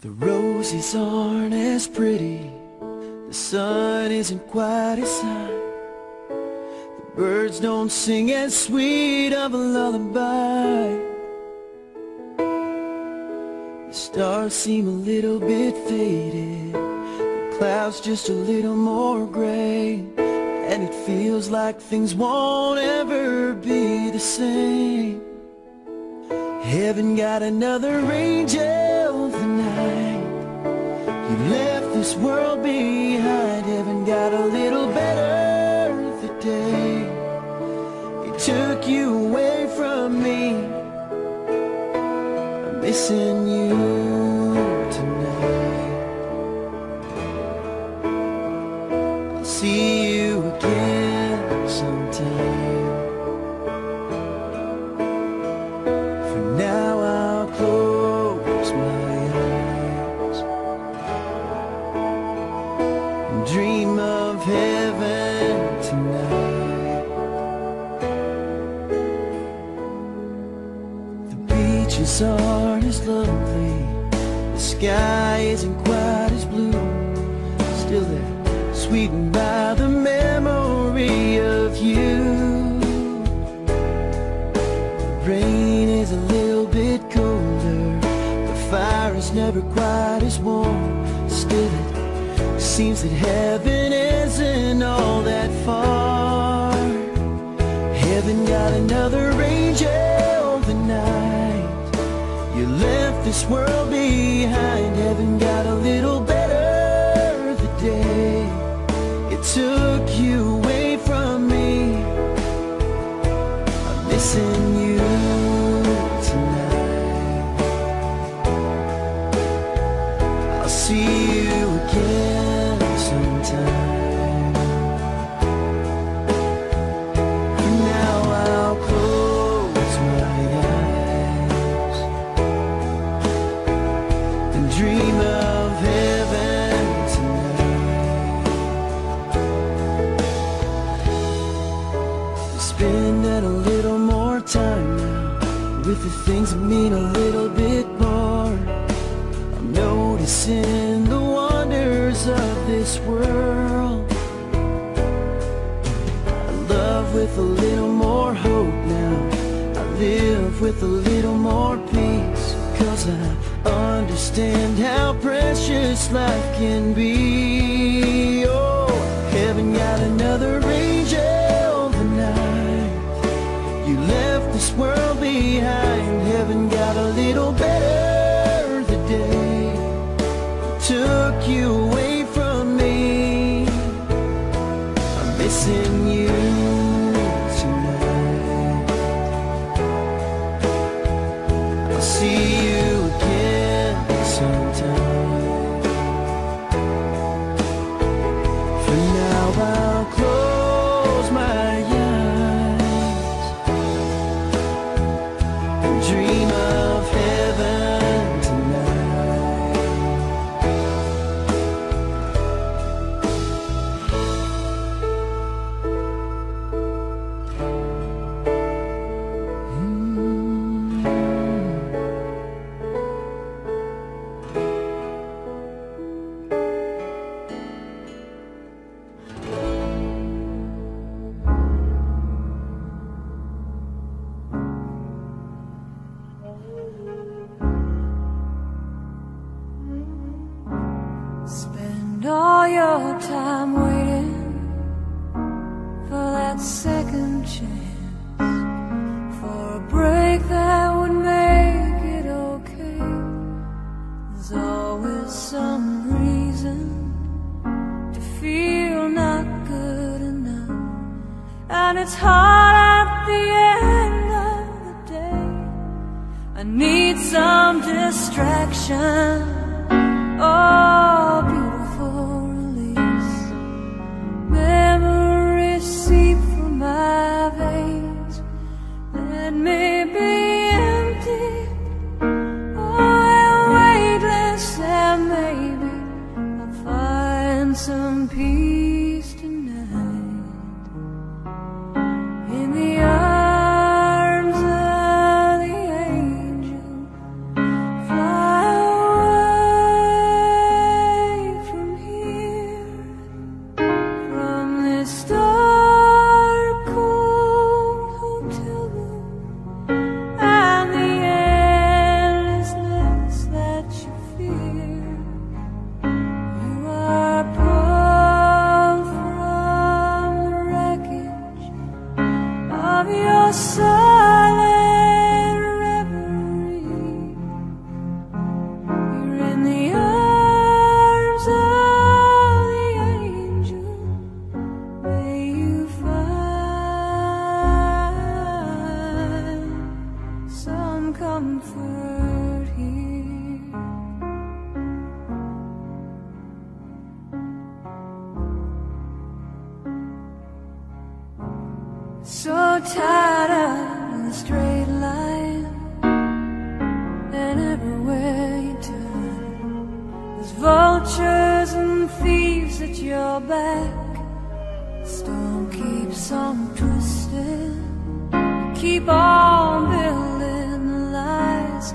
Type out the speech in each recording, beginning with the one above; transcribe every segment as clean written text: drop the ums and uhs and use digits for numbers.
The roses aren't as pretty, the sun isn't quite as high, the birds don't sing as sweet of a lullaby, the stars seem a little bit faded, the clouds just a little more gray, and it feels like things won't ever be the same. Heaven got another angel tonight. You left this world behind. Heaven got a little better the day it took you away from me. I'm missing you tonight. I'll see you again sometime. Now I'll close my eyes and dream of heaven tonight. The beaches aren't as lovely, the sky isn't quite as blue, still they're sweetened by the memory of you. The rain is a little bit colder, the fire is never quite as warm, still it seems that heaven isn't all that far. Heaven got another angel tonight. You left this world behind. Heaven got a little better spending a little more time now with the things that mean a little bit more. I'm noticing the wonders of this world. I love with a little more hope now. I live with a little more peace, 'cause I understand how precious life can be. Oh, heaven got another angel tonight. You left this world behind. Heaven got a little better the day took you away from me. I'm missing you tonight. I'll see you again sometime. For now I'll close my eyes and dream of heaven tonight. Spend all your time waiting for that second chance, for a break that would make it okay. There's always some reason to feel not good enough, and it's hard at the end of the day. I need some distraction. Oh, beautiful release. Memories seep from my veins. Let me be empty, oh, weightless, and maybe I'll find some peace tonight in the arms of the angel. Fly away from here, from this dark, cold hotel room, and the endlessness that you fear. You are pulled from the wreckage of your silent reverie. You're in the arms of the angel. May you find some comfort here. So tired of the straight line, and everywhere you turn, there's vultures and thieves at your back. The storm keeps on twisting. Keep on building the lies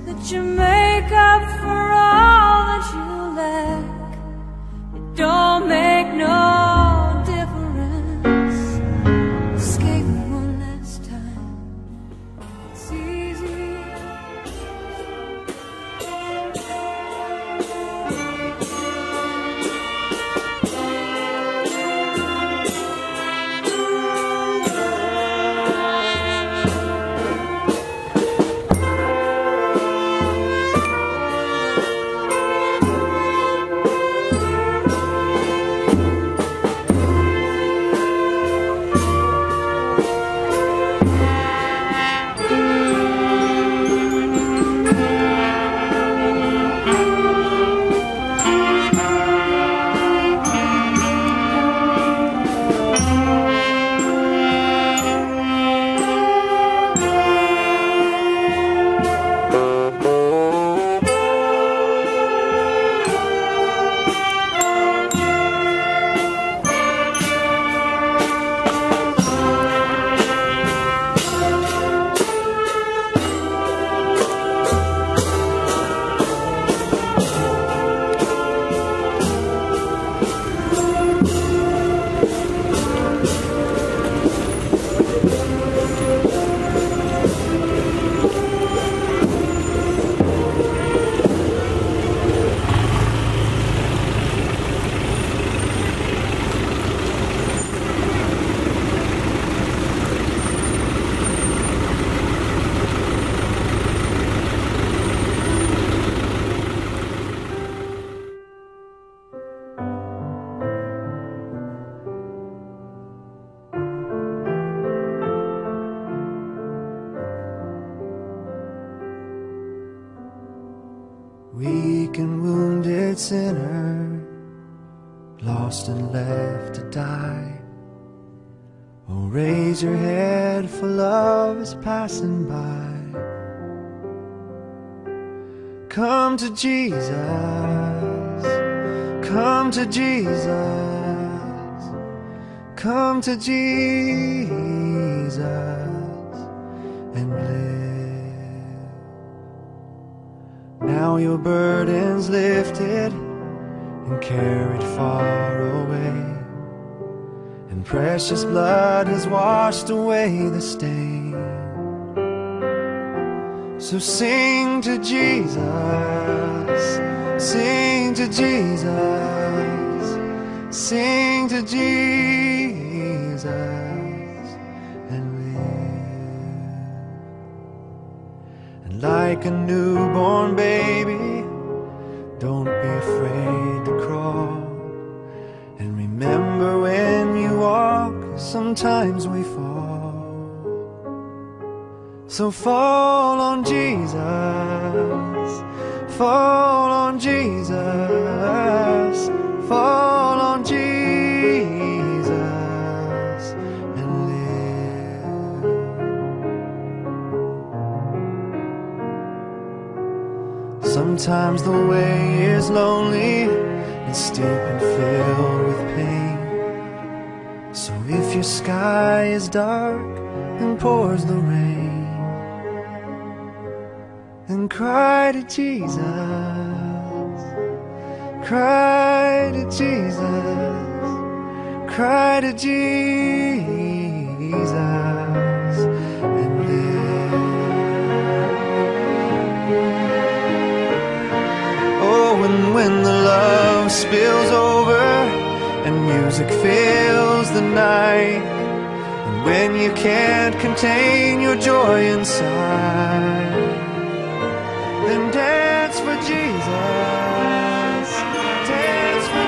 that you make up for all that you lack. It don't make no difference. Escape one last time. It's easy. Oh, raise your head, for love is passing by. Come to Jesus, come to Jesus, come to Jesus and live. Now your burden's lifted and carried far away, and precious blood has washed away the stain. So sing to Jesus, sing to Jesus, sing to Jesus and live. And like a newborn baby, don't be afraid to crawl. And remember, when you walk, sometimes we fall. So fall on Jesus, fall on Jesus, fall on Jesus and live. Sometimes the way is lonely and steep and filled with pain. So if your sky is dark and pours the rain, and cry to Jesus, cry to Jesus, cry to Jesus and live. Oh, and when the love spills over and music fills the night, and when you can't contain your joy inside, then dance for Jesus, dance for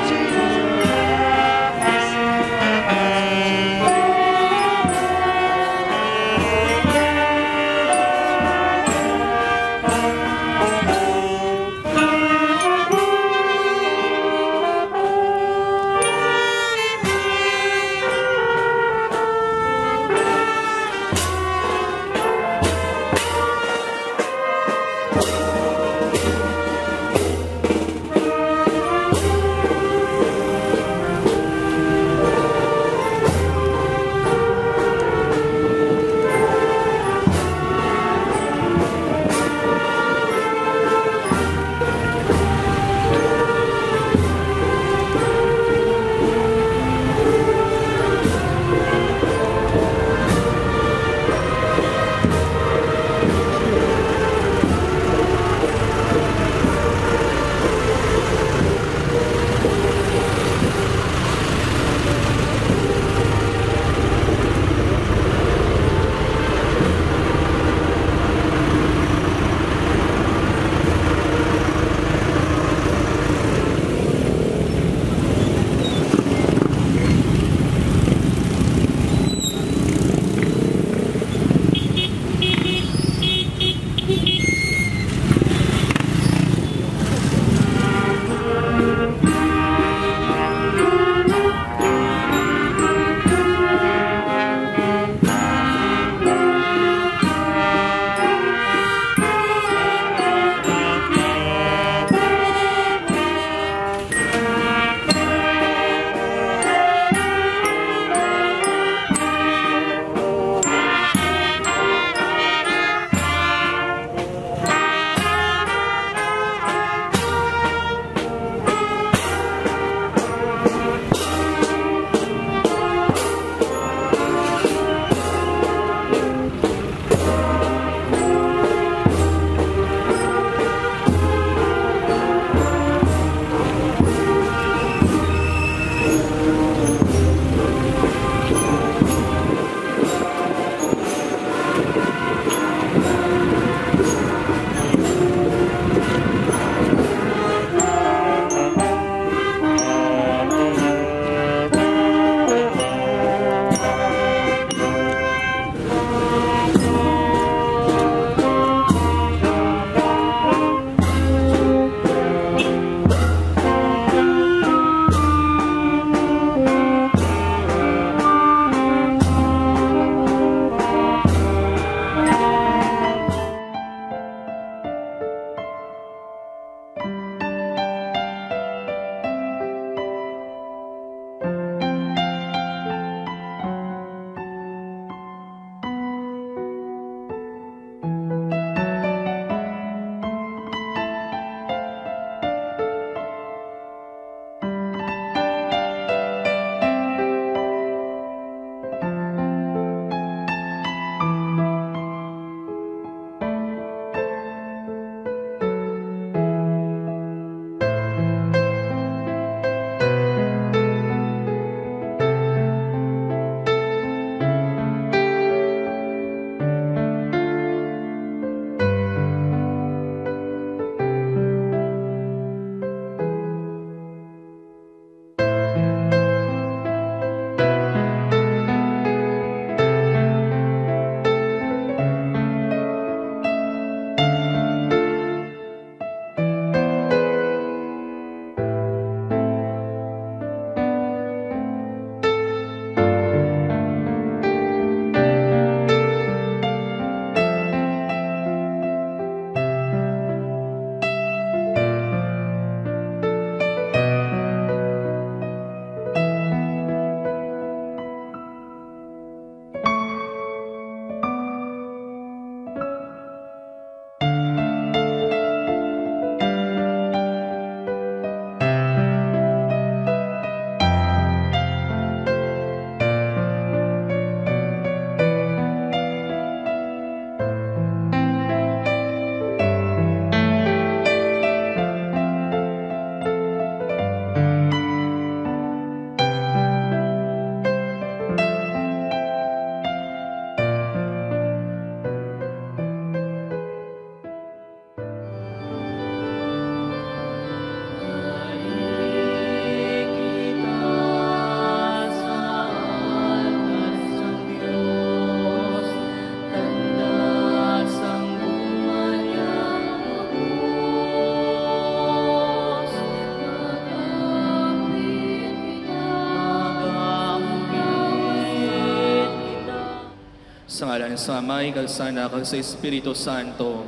Sa ngalan sa Ama, kag sa Anak, kag sa Espiritu Santo.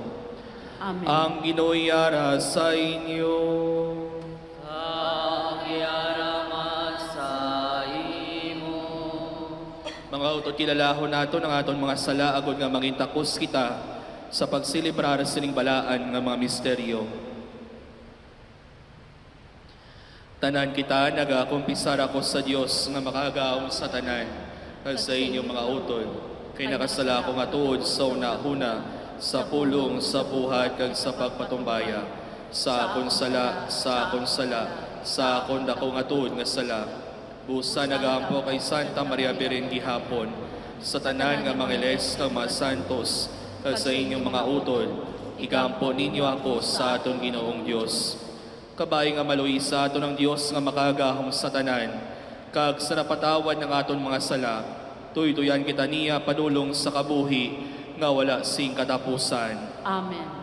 Amen. Ang Ginoo'y yara sa inyo. Mga utot kilalahon nato ng aton mga sala agod nga mangintakos kita sa pagsilibrar sining balaan nga mga misteryo. Tanan kita nagakumpisar ako sa Dios nga makaagaom sa tanan kag sa inyong mga utod. Kay nakasala ako nga tuod sa una-una sa pulong, sa buhat kag sa pagpatumbaya. Sa akon sala, sa akon sala, sa akon dako nga tuod nga sala. Busa nagaampo kay Santa Maria Beren gihapon sa tanan nga mga iles nga mga santos kag sa inyong mga utod. Igampo ninyo ako sa aton Ginoong Dios. Kabay nga maluwi sa aton ng Dios nga makagahom sa tanan kag sa napatawad ng aton mga sala. Tuytuyan kita niya padulong sa kabuhi nga wala sing katapusan. Amen.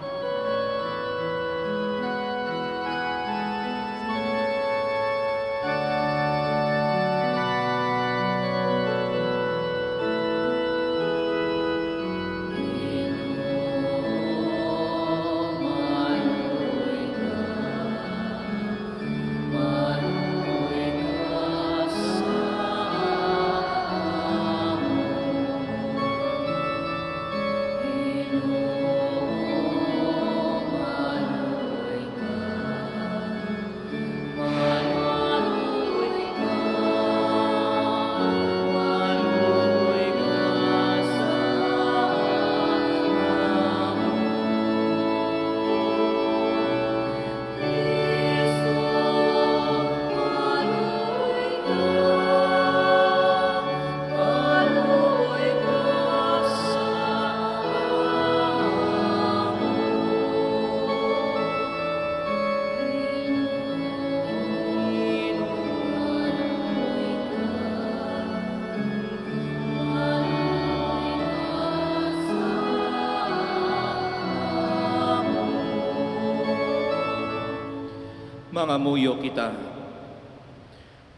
Mga muyo kita.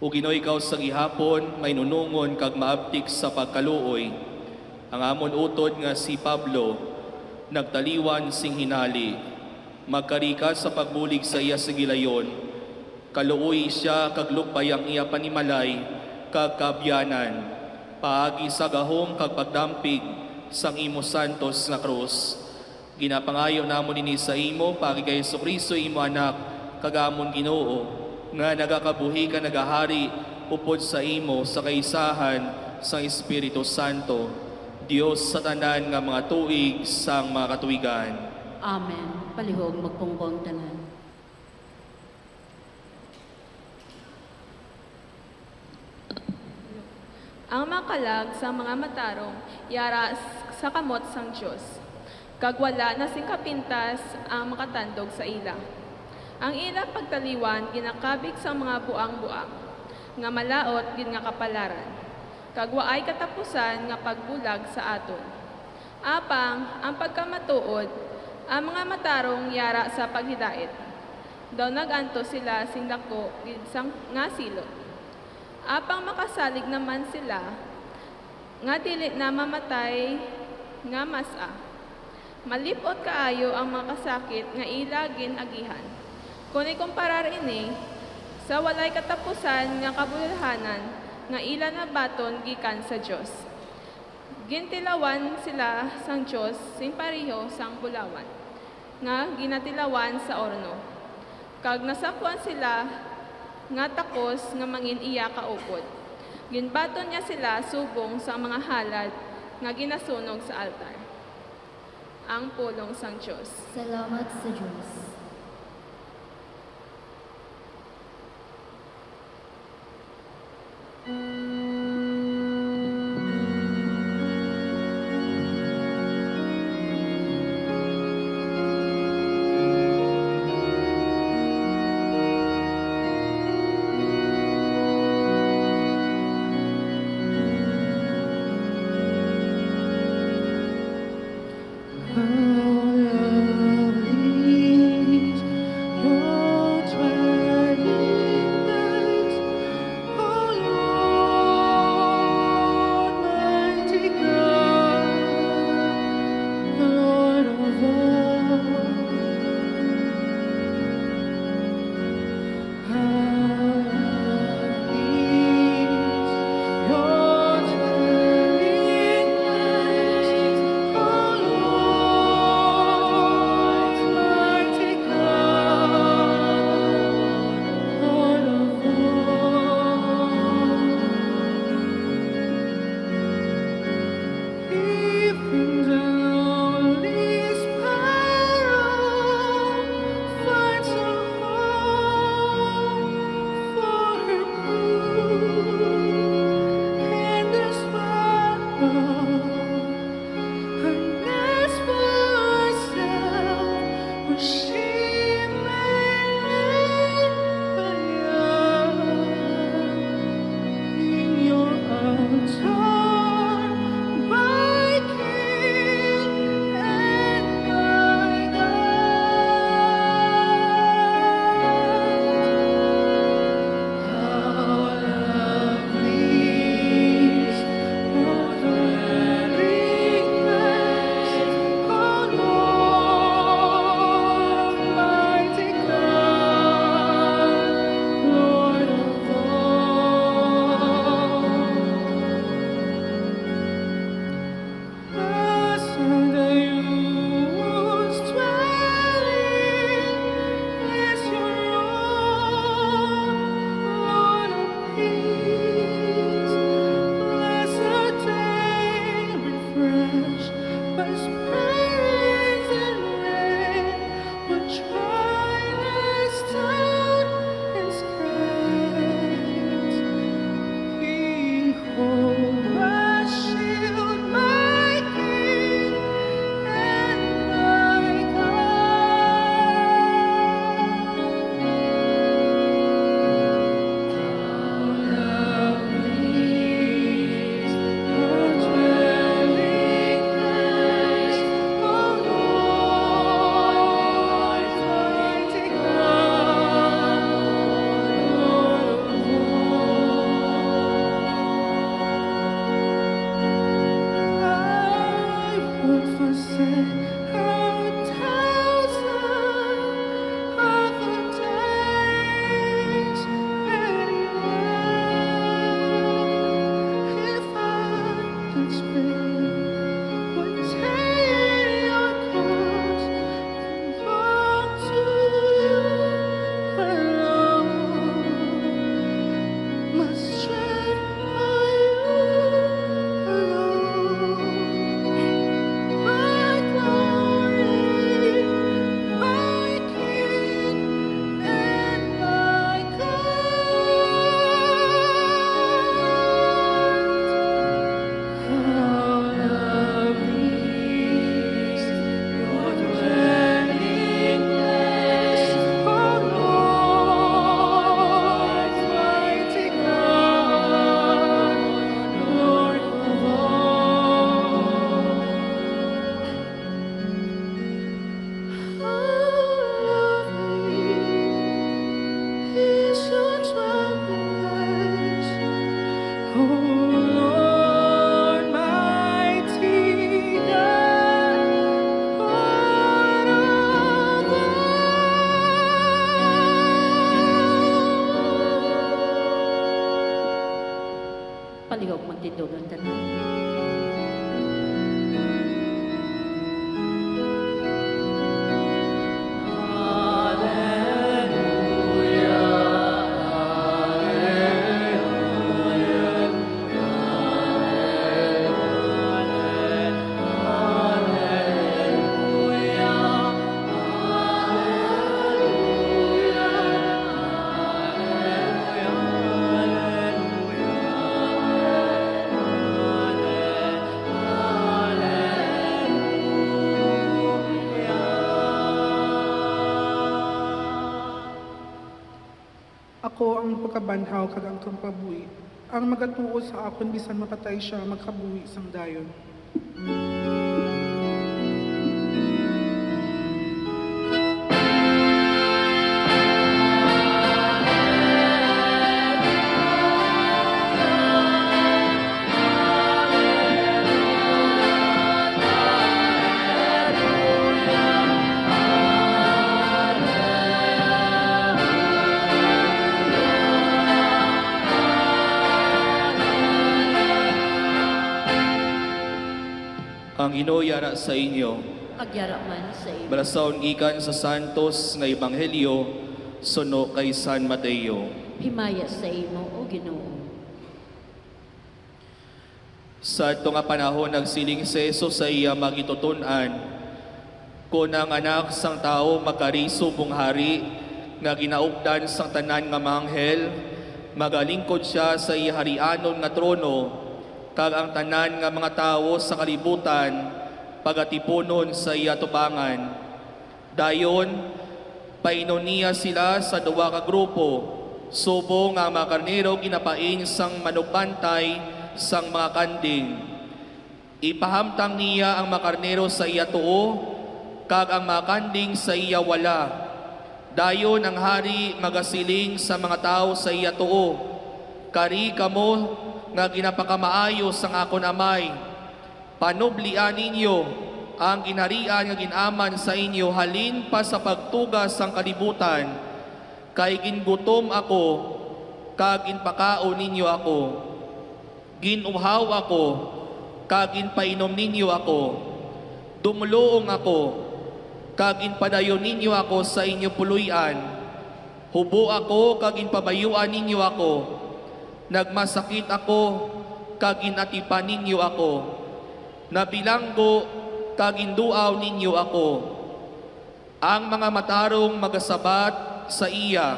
O Ginoo, ikaw sa gihapon may nunungon kag maabtik sa pagkaluoy. Ang amon utod nga si Pablo nagtaliwan sing hinali. Magkarika sa pagbulig sa iya sa gilayon. Kaluoy siya kag lupay ang iya panimalay kag kabyanan. Paagi sa gahom kag pagdampig sang imo santos nga krus. Ginapangayo namon ini sa imo pagi kay Jesucristo imo anak kagamon Ginoo nga nagakabuhi ka nagahari upod sa imo sa kaisahan sa Espiritu Santo, Dios sa tanan nga mga tuig sang mga katuigan. Amen. Palihog magpunggong tanan. Ang makalag sa mga matarong yara sa kamot sang Diyos. Kagwala na sing kapintas ang makatandog sa ila. Ang ila pagtaliwan ginakabig sa mga buang-buang, nga malaot gin nga kapalaran. Kagwaay katapusan nga pagbulag sa aton. Apang ang pagkamatuod, ang mga matarong yara sa paghidait. Daw naganto sila sing dako ginsang nga silot. Apang makasalig naman sila, nga dili na mamatay nga masa. Malipot kaayo ang mga kasakit nga ila ginagihan. Kung ikumparar ini, sa walay katapusan nga kabulhanan, nga ila na baton gikan sa Diyos. Gintilawan sila sang Diyos, sing pariho sang bulawan, nga ginatilawan sa orno. Kag nasapuan sila, nga takos nga mangin iya kaupod. Ginbaton niya sila subong sa mga halad, nga ginasunog sa altar. Ang pulong sang Diyos. Salamat sa Diyos. palihog magtindog ang tanan. Ako ang pagkabanhaw kag ang kampabuhi. Ang magatuo sa akon bisan mapatay siya magkabuhi sang dayon. Ang Ginoo yara sa inyo. Agyara man sa iyo. Balasaon gikan sa Santos nga Ebanghelyo suno kay San Mateo. Himaya sa imo o Ginoo. Sa ito nga panahon nagsiling si Jesus sa iya magitutunan kung ang anak sang tao magkariso pong hari nga ginaugdan sang tanan nga manghel magalingkod siya sa iya harianon nga trono kag ang tanan nga mga tao sa kalibutan pagatipunon sa iya tubangan. Dayon, painon niya sila sa duwa ka grupo, subo nga mga karnero ginapain sang manubantay sang mga kanding. Ipahamtang niya ang mga karnero sa iya tuo, kag ang mga kanding sa iya wala. Dayon ang hari magasiling sa mga tao sa iya tuo, kari kamo nga ginapakamaayo sang akon amay. Panublian ninyo ang ginharian nga ginaman sa inyo halin pa sa pagtugas sang kalibutan. Kay gingutom ako, kag ginpakaon ninyo ako. Ginuhaw ako, kag ginpainom ninyo ako. Dumuluong ako, kag ginpadayon ninyo ako sa inyo puluyan. Hubo ako, kag ginpabayuan ninyo ako. Nagmasakit ako, kag inatipan ninyo ako. Nabilanggo, kag induaw ninyo ako. Ang mga matarong magasabat sa iya.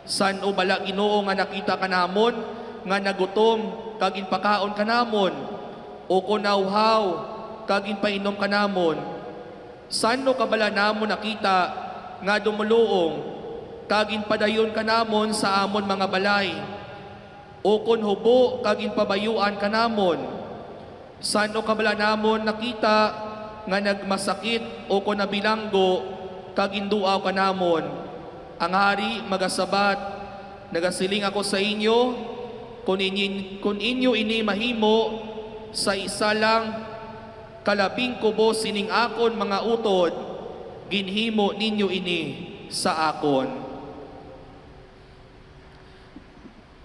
San o bala Ginoo nga nakita kanamon, nga nagutom, kag inpakaon kanamon. O kunawhaw, kag inpainom kanamon. San o kabala namon nakita, nga dumuluong, kag inpadayon kanamon sa amon mga balay. O kun hubo kag inpabayuan kanamon. Sano kabala namon nakita nga nagmasakit o kun nabilanggo kag induaw kanamon. Ang hari magasabat, nagasiling ako sa inyo, kun inyo ini mahimo sa isa lang kalabing kubo sining akon mga utod, ginhimo ninyo ini sa akon.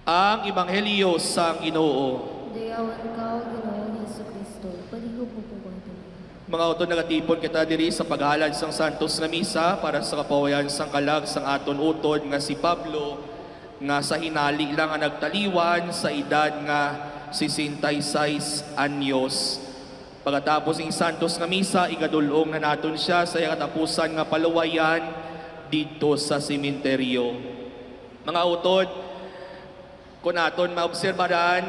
Ang Ebanghelyo sa Ginoo. Dayawan ka, Ginoong Jesucristo, palihog mo po ang tanan. Mga utod nagatipon kita diri sa paghalad sang Santos nga Misa para sa kapawayan sang kalag sang aton utod nga si Pablo nga sa hinali lang nga nagtaliwan sa edad nga 66 anyos. Pagkatapos ng Santos nga Misa, igadulong na naton siya sa katapusan nga paluwayan dito sa sementeryo. Mga utod, kung aton maobserbaran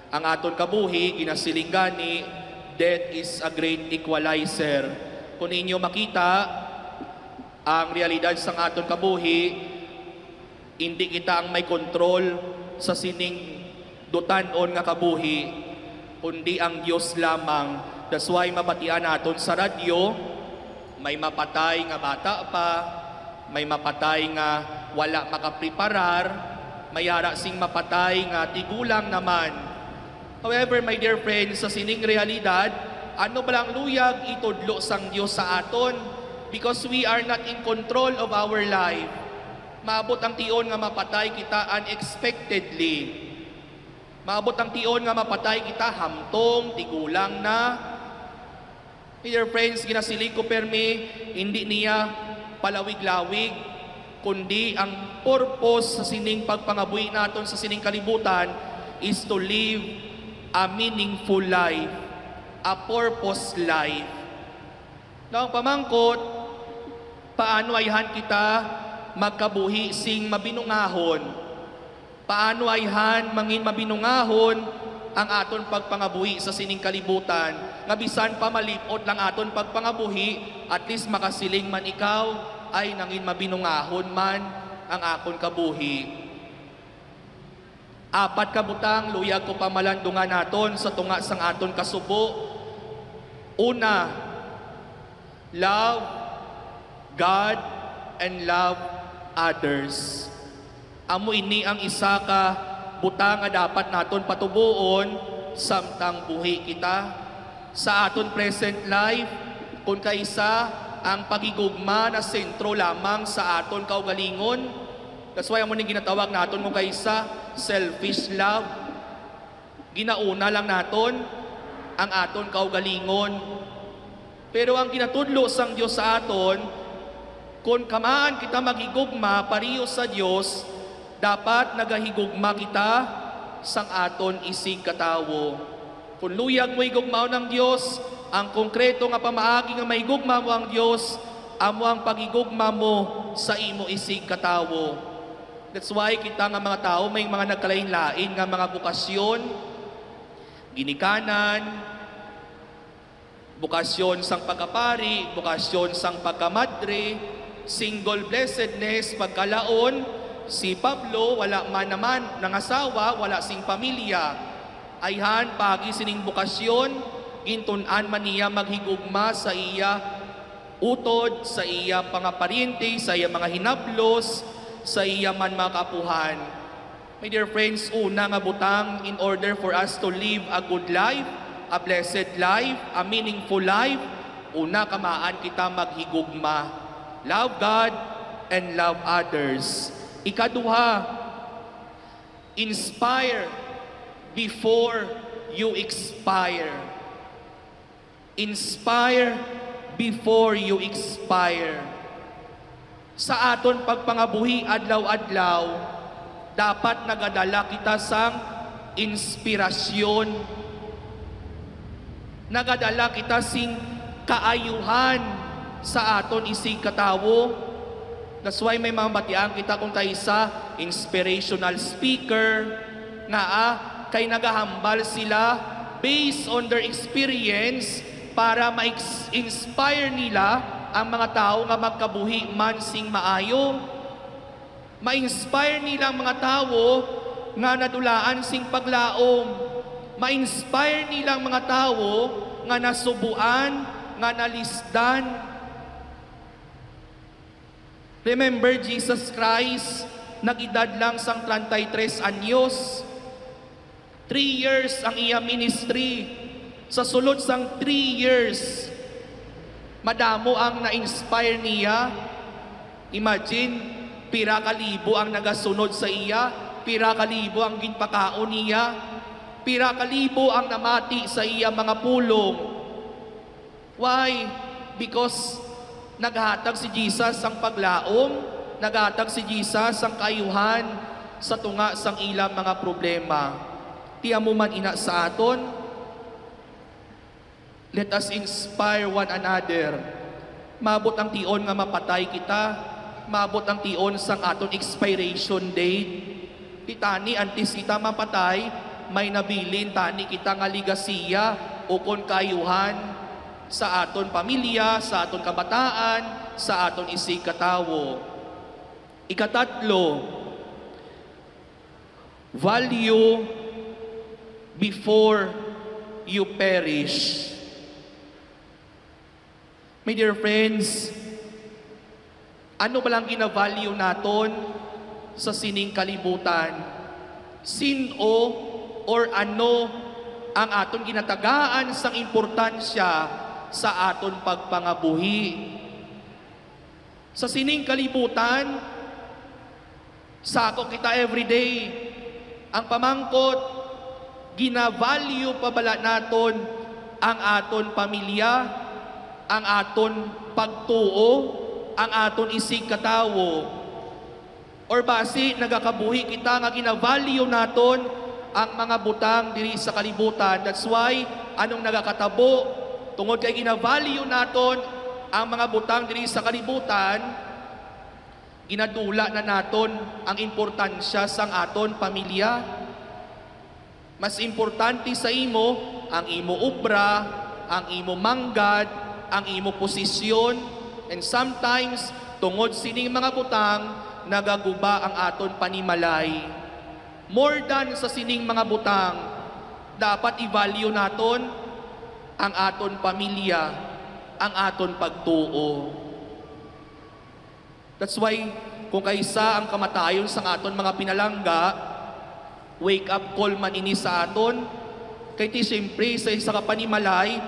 ang aton kabuhi, ginasiling gani, death is a great equalizer. Kung ninyo makita ang realidad sa aton kabuhi, hindi kita ang may kontrol sa sining dutanon nga kabuhi, kundi ang Diyos lamang. That's why mabatian naton sa radyo, may mapatay nga bata pa, may mapatay nga wala makapreparar, mayara sing mapatay nga tigulang naman. However, my dear friends, sa sining realidad, ano ba lang luyag itudlo sang Dios sa aton? Because we are not in control of our life. Maabot ang tion nga mapatay kita unexpectedly. Maabot ang tion nga mapatay kita, hamtong, tigulang na. Dear friends, ginasiling ko permi, hindi niya palawig-lawig, kundi ang purpose sa sining pagpangabuhi naton sa sining kalibutan is to live a meaningful life, a purpose life. Now, pamangkot, paano ayhan kita magkabuhi sing mabinungahon? Paano ayhan mangin mabinungahon ang aton pagpangabuhi sa sining kalibutan? Nga bisan pa malipot lang aton pagpangabuhi, at least makasiling man ikaw ay nangin mabinungahon man ang akon kabuhi. Apat kabutang luyag ko pamalandungan naton sa tunga sang aton kasubo. Una, love God and love others. Amo ini ang isa ka butang nga dapat naton patubuon samtang buhi kita sa aton present life, kung kaisa ang pagigugma na sentro lamang sa aton kaugalingon. That's why amo ni ginatawag naton kung kaisa selfish love. Ginauna lang naton ang aton kaugalingon. Pero ang ginatudlo sang Dios sa aton, kung kamaan kita magigugma pariyo sa Dios, dapat nagahigugma kita sang aton isig katawo. Kung luyag mo igugmao ng Dios, ang konkreto nga pamaagi nga mahigugma mo ang Dios, amo ang pagigugma mo sa imo isig katawo. That's why kita nga mga tao may mga nagkalain-lain nga mga bukasyon, ginikanan, bukasyon sang pagkapari, bukasyon sang pagkamadre, single blessedness, pagkalaon. Si Pablo, wala man naman nangasawa, wala sing pamilya. Ayhan, pagi sining bukasyon, gintunan man niya maghigugma sa iya utod, sa iya pangaparinti, sa iya mga hinablos, sa iya man makapuhan. My dear friends, una nga butang in order for us to live a good life, a blessed life, a meaningful life, una kamaan kita maghigugma. Love God and love others. Ikaduha, inspire before you expire. Inspire before you expire. Sa aton pagpangabuhi adlaw-adlaw, dapat nagadala kita sang inspirasyon. Nagadala kita sing kaayuhan sa aton isig katawo. That's why may mga batian kita kung kaisa inspirational speaker nga kay nagahambal sila based on their experience para ma-inspire nila ang mga tao nga magkabuhi man sing maayo. Ma-inspire nila ang mga tao nga nadulaan sing paglaom. Ma-inspire nila ang mga tao nga nasubuan, nga nalisdan. Remember, Jesus Christ, nag-edad lang sang 33 anyos. 3 years ang iya ministry. Sa sulod sang 3 years, madamo ang na-inspire niya. Imagine, pira kalibo ang nagasunod sa iya, pira kalibo ang ginpakaon niya, pira kalibo ang namati sa iya mga pulong. Why? Because naghatag si Jesus ang paglaom, naghatag si Jesus ang kaayuhan sa tunga sang ilang mga problema. Tiya mo man ina sa aton, let us inspire one another. Mabot ang tion nga mapatay kita, mabot ang tion sang aton expiration date. Titani antes kita mapatay, may nabilin tani kita nga ligasiya o kon kaayuhan sa aton pamilya, sa aton kabataan, sa aton isig katawo. Ikatatlo, value before you perish. My dear friends, ano ba lang gina-value naton sa sining kalibutan? Sino or ano ang aton ginatagaan sang importansya sa aton pagpangabuhi? Sa sining kalibutan, sako kita everyday. Ang pamangkot, Gina-value pa bala naton ang aton pamilya, ang aton pagtuo, ang aton isig katawo? Or basi nagakabuhi kita nga gina-value naton ang mga butang diri sa kalibutan? That's why anong nagakatabo tungod kay gina-value naton ang mga butang diri sa kalibutan, ginadula na naton ang importansya sang aton pamilya. Mas importante sa imo ang imo obra, ang imo manggad, ang imo posisyon, and sometimes tungod sining mga butang nagaguba ang aton panimalay. More than sa sining mga butang, dapat i-value naton ang aton pamilya, ang aton pagtuo. That's why kung kaysa ang kamatayon sa aton mga pinalangga, wake up call man ini sa aton, kay ti siyempre sa isa ka panimalay,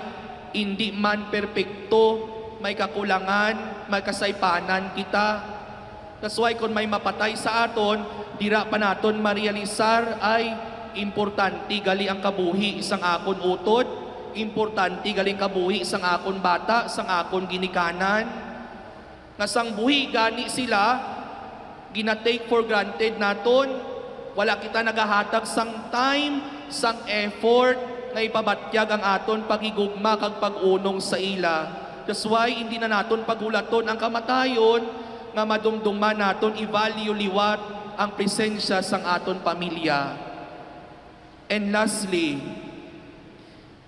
hindi man perpekto, may kakulangan, may kasaypanan kita. That's why kung may mapatay sa aton, dira pa naton marealisar ay importante gali ang kabuhi isang akon utod, importante gali ang kabuhi isang akon bata, isang akon ginikanan. Nasang buhi gani sila, gina-take for granted naton. Wala kita nagahatag sang time, sang effort na ipabatyag ang aton pagigugma kag pag-unong sa ila. That's why hindi na naton pagulaton ang kamatayon nga madumduman naton i-value liwat ang presensya sang aton pamilya. And lastly,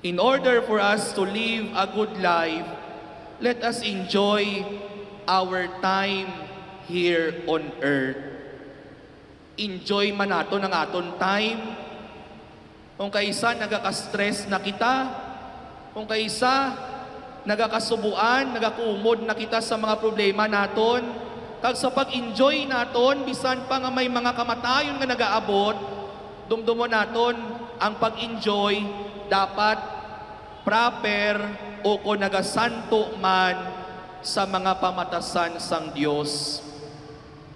in order for us to live a good life, let us enjoy our time here on earth. Enjoy man naton ang aton time. Kung kaisa nagaka-stress na kita, kung kaisa nagakasubuan, nagakumod na kita sa mga problema naton, kag sa pag-enjoy naton, bisan pa nga may mga kamatayon nga nagaabot, dumdumon naton ang pag-enjoy dapat proper o kung nagasanto man sa mga pamatasan sang Dios.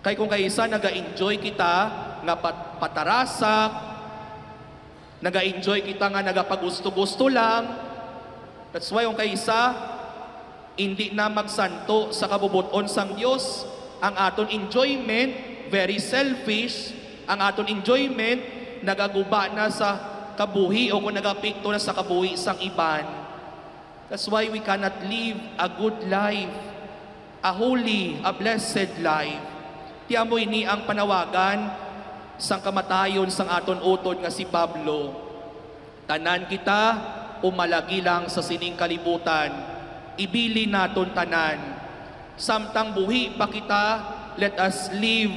Kay kung kaisa naga-enjoy kita nga patarasak, naga-enjoy kita nga nagapagusto-gusto lang, that's why kung kaisa hindi na magsanto sa kabubuton sang Dios, ang aton enjoyment very selfish, ang aton enjoyment nagaguba na sa kabuhi o kung nagapikto na sa kabuhi sang iban. That's why we cannot live a good life, a holy, a blessed life. Tiamo ini ang panawagan sang kamatayon sang aton utod nga si Pablo. Tanan kita umalagi lang sa sining kalibutan, ibili naton tanan. Samtang buhi pa kita, let us live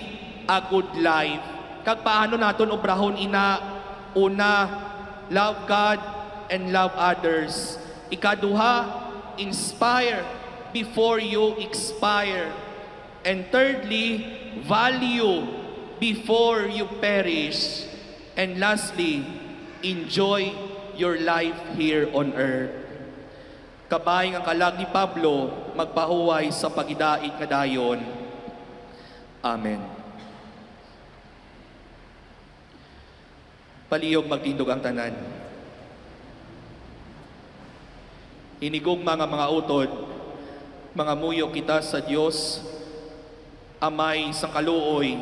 a good life. Kag paano naton obrahon ina? Una, love God and love others. Ikaduha, inspire before you expire. And thirdly, value before you perish. And lastly, enjoy your life here on earth. Kabay nga kalag ni Pablo, magpahuway sa pagidait nga dayon. Amen. Palihog magtindog ang tanan. Hinigog mga utod, mga muyo kita sa Dios, Amay sa kaluoy,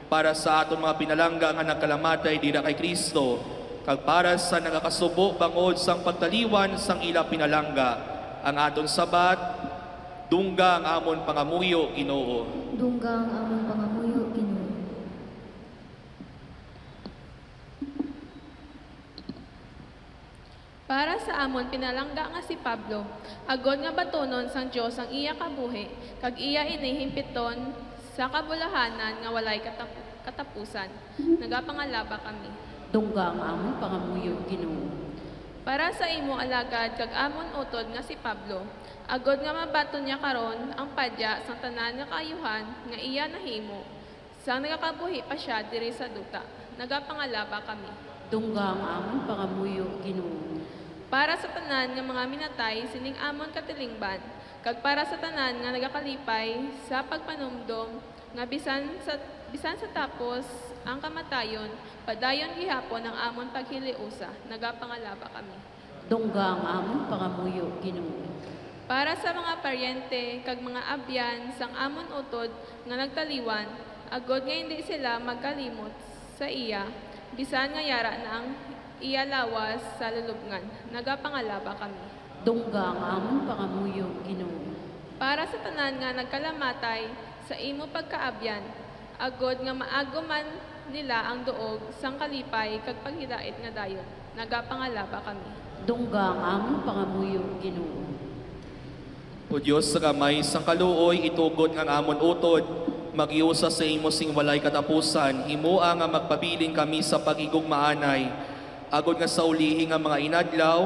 para sa aton mga pinalangga nga nagkalamatay dira kay Kristo, kag para sa nagakasubo bangod sang pagtaliwan sang ila pinalangga, ang aton sabat, dungga ang amon pangamuyo, Ginoo. Dungga ang among pangamuyo, Ginoo. Para sa amon pinalangga nga si Pablo, agod nga batonon sang Dios ang iya kabuhi, kag iya inihimpiton sa kabulahanan nga walay katapusan. Nagapangalaba kami. Dungga ang among pangamuyo, Ginoo. Para sa imo alagad kag amon utod nga si Pablo, agod nga mabaton niya karon ang padya sang tanan nga kaayuhan nga iya nahimo. Sang nagakabuhi pa siya diri sa duta. Nagapangalaba kami. Dungga ang among pangamuyo, Ginoo. Para sa tanan nga mga minatay sining amon katilingban, kag para sa tanan nga nagakalipay sa pagpanumdom nga bisan sa bisan sa tapos ang kamatayon, padayon gihapon ang amon paghiliusa, nagapangalaba kami. Dungga ang amon pangamuyo Ginoo. Para sa mga paryente, kag mga abyan, sang amon utod nga nagtaliwan, agod nga hindi sila magkalimot sa iya, bisan nga yara na ang iya lawas sa lulubngan, nagapangalaba kami. Dungga ang amon pangamuyo Ginoo. Para sa tanan nga nagkalamatay sa imo pagkaabyan, agod nga maaguman nila ang duog sang kalipay kag paghilait nga dayon, nagapangalaba kami. Dungga ang amon pangamuyo Ginoo. O Diyos sa gamay sang kaluoy, itugot ang amon utod, magiusa sa imo sing walay katapusan, himua nga magpabiling kami sa pagigugmaanay, agod nga sa ulihi nga mga inadlaw,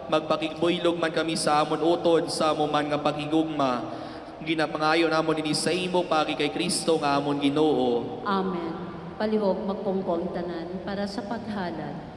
magpakigbuylog man kami sa amon utod, sa amo man nga paghigugma, ginapangayo namon ini sa imo pagi kay Kristo nga amon Ginoo. Amen. Palihog magpungkong tanan para sa paghalad.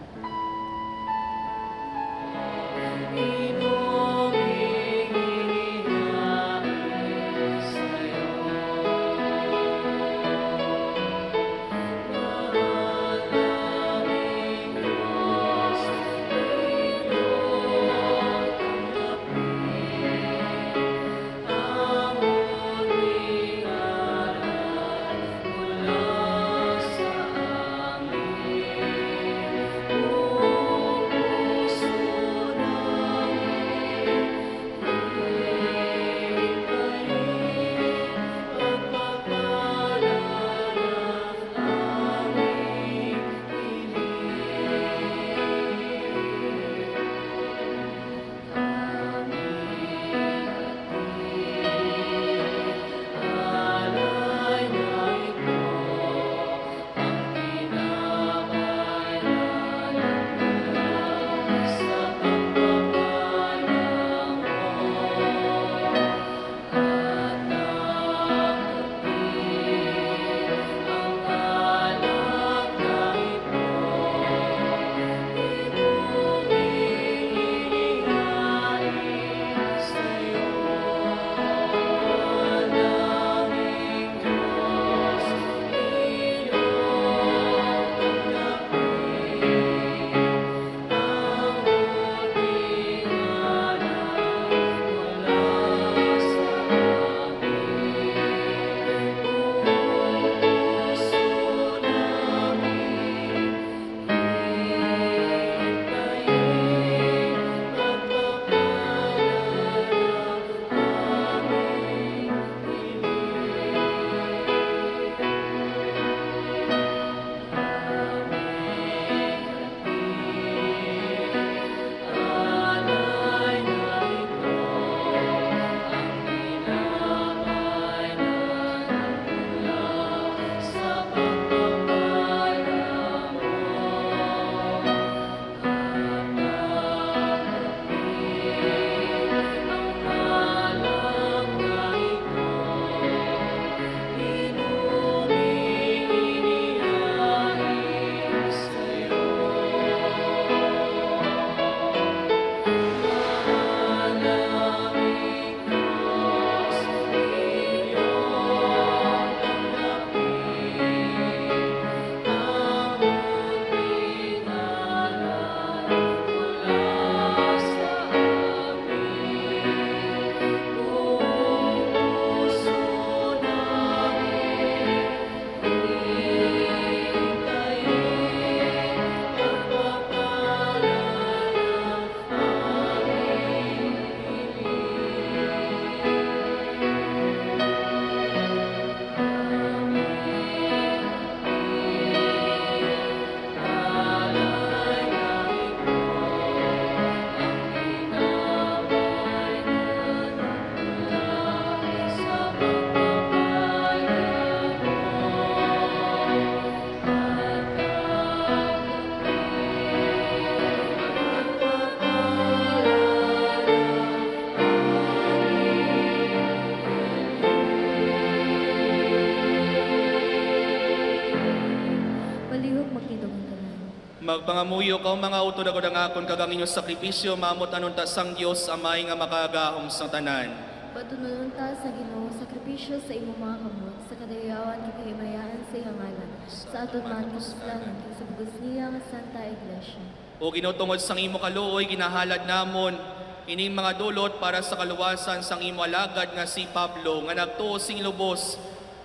Magpangamuyo ka mga utod ako ng akon kagang inyong sakripisyo, mamot anunta sang Diyos amay nga makagahom sang tanan. Patununan ta sa Ginoo sakripisyo sa imong mga kamot sa kadayawan kay kahimayaan sa iyang ngalan. Sa aton man kasalanan kay sa bugos niya nga Santa Iglesia. O Ginoo, tungod sang imo kaluoy ginahalad namon ining mga dulot para sa kaluwasan sang imo alagad nga si Pablo nga nagtuo sing lubos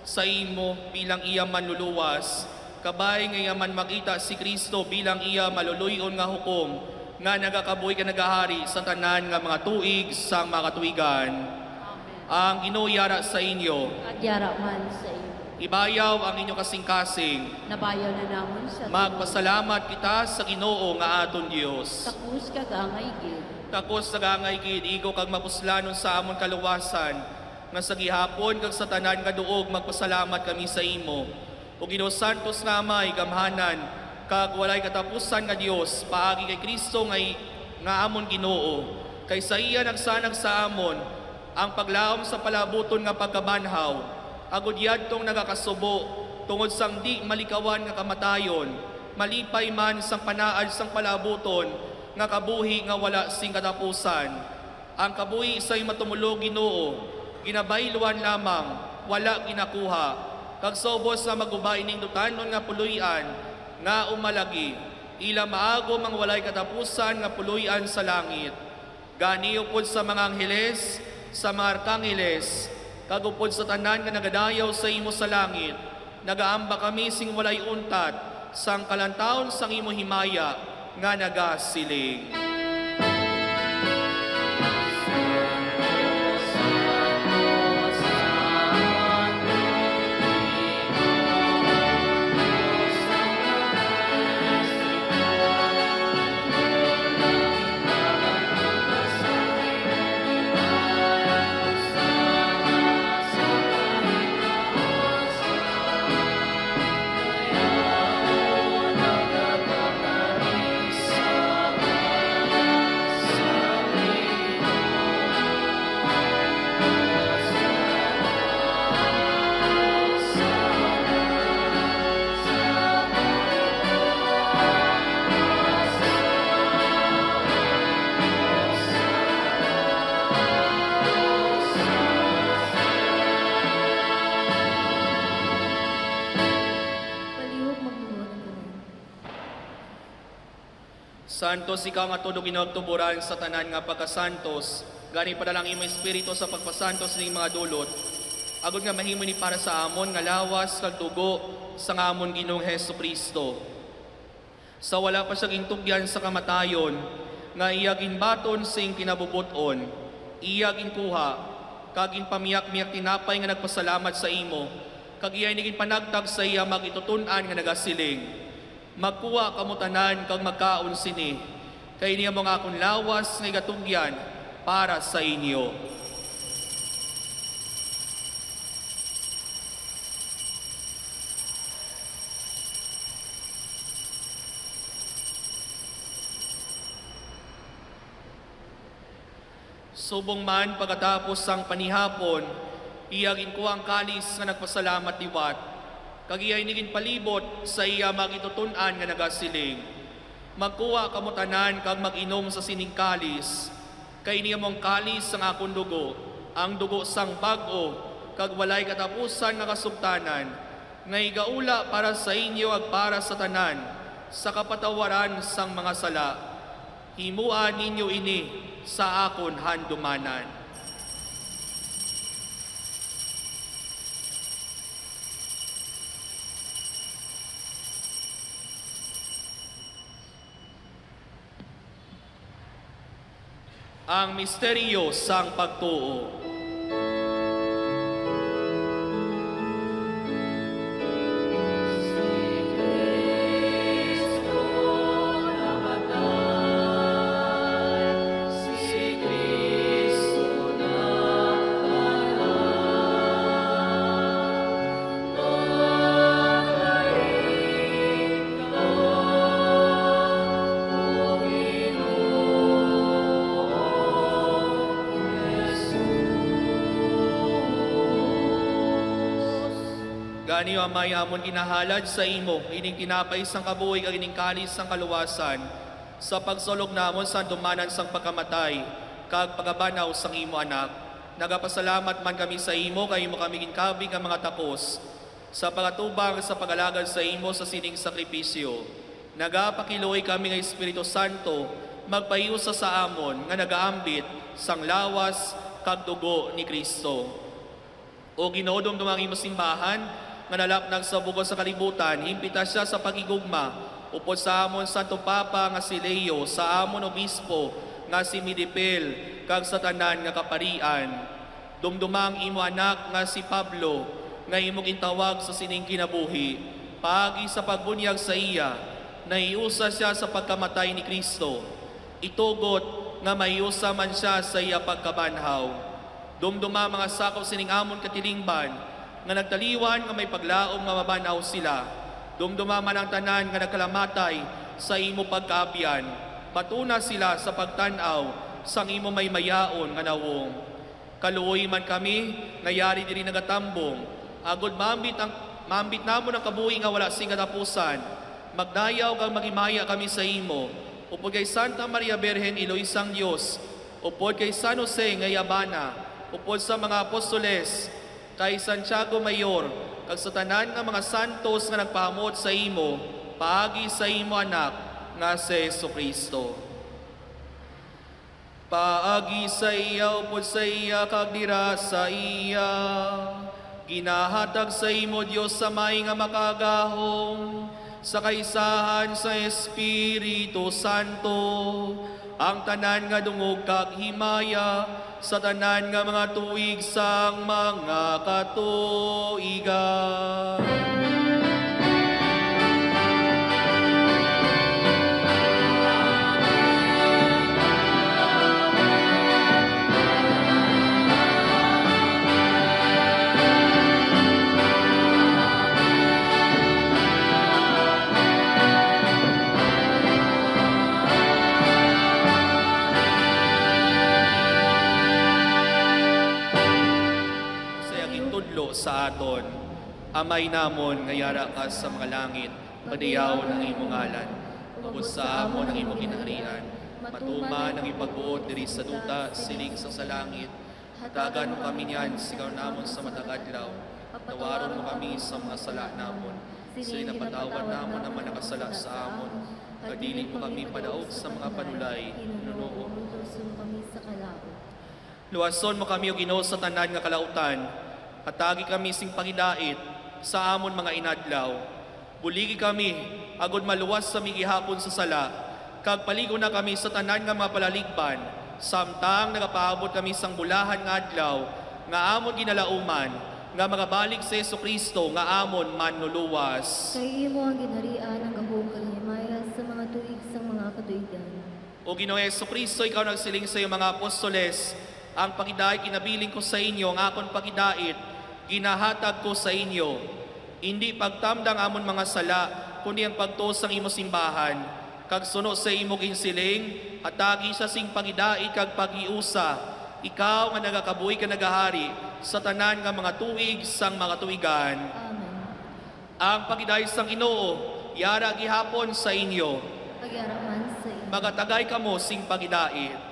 sa imo bilang iya manluluwas. Kabay nga iya man makita si Kristo bilang iya maluluyon nga hukom nga nagakabuhi ka nagahari sa tanan nga mga tuig sang mga katuigan. Ang Ginoo yara sa inyo, At yara man sa iyo. ibayaw ang inyo kasing-kasing. Nabayaw na namon sa Magpasalamat kita sa Ginoo nga aton Dios. Takus kag angay gid. Takos nagangay gid igo kag mapuslanon sa amon kaluwasan nga sa gihapon kag sa tanan nga duog magpasalamat kami sa imo. O Ginoo santos nga Amay gamhanan kag walay katapusan nga Dios paagi kay Kristo nga amon Ginoo. Kay sa iya nagsanag sa amon ang paglaom sa palabuton nga pagkabanhaw. Agud yadtong nagakasubo tungod sang di malikawan nga kamatayon. Malipay man sang panaad sang palabuton nga kabuhi nga wala sing katapusan. Ang kabuhi isa'y matumulog Ginoo, ginabayluan lamang, wala ginakuha. Kag sobos na magubay ning dutanon nga puluyan, nga umalagi, ila maagom ang walay katapusan nga puluyan sa langit. Gani upod sa mga angheles, sa mga arkangheles, kag upod sa tanan nga nagadayaw sa imo sa langit, nagaamba kami sing walay untat, sang kalantawon sang imo himaya, nga nagasiling. Palihog magluhod ang tanan. Santos, ikaw nga tulog inagtuburan sa tanan nga pagkasantos, gani padalang imo espiritu sa pagpasantos ning mga dulot. Agud nga mahimo ni para sa amon nga lawas kag dugo sa amon Ginoong Hesukristo. Sa wala pa siya gintugyan sa kamatayon, nga iya ginbaton sing kinabubuton, iya ginkuha, kag ginpamiyak-miyak tinapay nga nagpasalamat sa imo, kag iya nigin panagtag sa iya magitutunan nga nagasiling. Magkuha kamutanan kag magkaon sini, kay niya mga akong lawas nga igatugyan para sa inyo. Subong man pagkatapos sang panihapon, iyagin ko ang kalis nga nagpasalamat liwat, kag iya'y nigin palibot sa iya magitutunan nga nagasiling. Magkuha kamutanan kag mag-inom sa sining kalis, kay niya mong kalis ang akong dugo, ang dugo sang bag-o, kag walay katapusan nga kasugtanan, nga igaula para sa inyo ag para sa tanan, sa kapatawaran sang mga sala. Himuan ninyo ini sa akon handumanan. Ang misteryo sang pagtuo. Gani Amay amon ginahalad sa imo, ining tinapay sang kabuhi kag ining kalis sang kaluwasan, sa pagsulog namon sa dumanan sang pagkamatay, kag pagabanaw sang imo anak. Nagapasalamat man kami sa imo, kayo mo kami ginkabig ang mga takos, sa pagatubang sa pagalagad sa imo sa sining sakripisyo. Nagapakiluoy kami nga Espiritu Santo, magpayusa sa amon, nga nagaambit, sang lawas, kag dugo ni Kristo. O Ginoo, dumdumang imo simbahan, nga nalapnag sa bukod sa kalibutan, himpita siya sa pagigugma, upod sa amon Santo Papa nga si Leo, sa amon Obispo nga si Midipel, kag sa tanan nga kaparian. Dumdumang imo anak nga si Pablo, nga imo gintawag sa sining kinabuhi, paagi sa pagbunyag sa iya, naiusa siya sa pagkamatay ni Kristo. Itugot nga maiusa man siya sa iya pagkabanhaw. Dumduma mga sakop sining amon katilingban, nga nagtaliwan nga may paglaom nga mabanaw sila. Dumduma man ang tanan nga nagkalamatay sa imo pagkaabyan. Patuna sila sa pagtanaw sang imo may mayaon nga nawong. Kaluoy man kami, ngayari diri nagatambong, agod mambit namon ang kabuhi nga wala sing katapusan. Magdayaw kang magimaya kami sa imo, upod kay Santa Maria Birhen Iloisang Diyos, upod kay San Jose nga Yabana, upod sa mga apostoles, kay Santiago Mayor, kag sa tanan nga mga santos nga nagpahamot sa imo, paagi sa imo anak, nga si Jesucristo. Paagi sa iya, upod sa iya, kag dira sa iya, ginahatag sa imo Dios sa may nga makagahom, sa kaisahan sa Espiritu Santo, ang tanan nga dungog kag himaya, sa tanan nga mga tuig sang mga katuigan. Sa aton, amay namon nga yara ka sa mga langit, padayaw ng imong ngalan, ubos sa amon ang imong kinaharian, matuman ang ipagbuot diri sa duta, siling sa langit, hatagan mo kami niyan, sigaw namon sa matagadlaw, tawaron mo kami sa mga sala namon, sila napatawad namon ang manakasala sa amon, kadili mo kami padaog sa mga panulay, nuno. Luwason mo kami o Ginoo sa tanan nga kalautan, atagi kami sing pangidait sa amon mga inadlaw. Buligi kami, agod maluwas sa migihapon sa sala, kag paligo na kami sa tanan nga mga palaligban, samtang nagapaabot kami sang bulahan nga adlaw, nga amon ginalauman, nga magabalik sa Jesucristo, nga amon manluluwas. Kay imo ang ginharian ang gahom kalimaya sa mga tuig sa mga katuigan. O Ginoong Jesucristo, ikaw nagsiling sa iyo mga apostoles, ang pangidait kinabiling ko sa inyo, ang akon pangidait, ginahatag ko sa inyo. Hindi pagtamdang amon mga sala, kundi ang pagtuos sang imo simbahan. Kag suno sa imo ginsiling, atagi sa sing pangidait kag pagiusa. Ikaw nga nagakabuhi ka nagahari, sa tanan nga mga tuig sang mga tuigan. Amen. Ang pangidait sang Ginoo, yara gihapon sa inyo. Pagyaraman sa inyo. Magatagay kamo sing pangidait.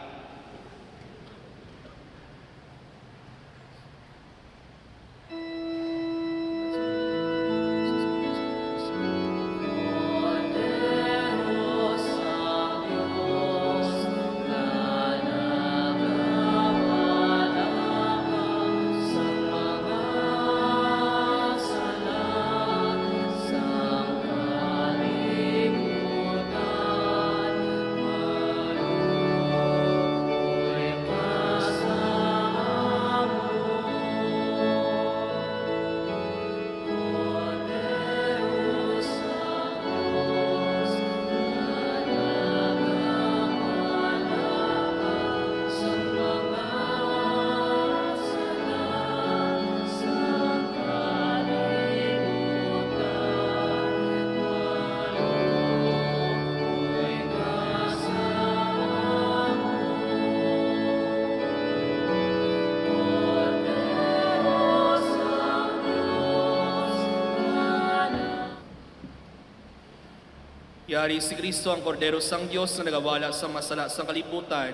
Yari si Kristo ang Kordero sang Diyos na nagawala sa masala sa kalibutan.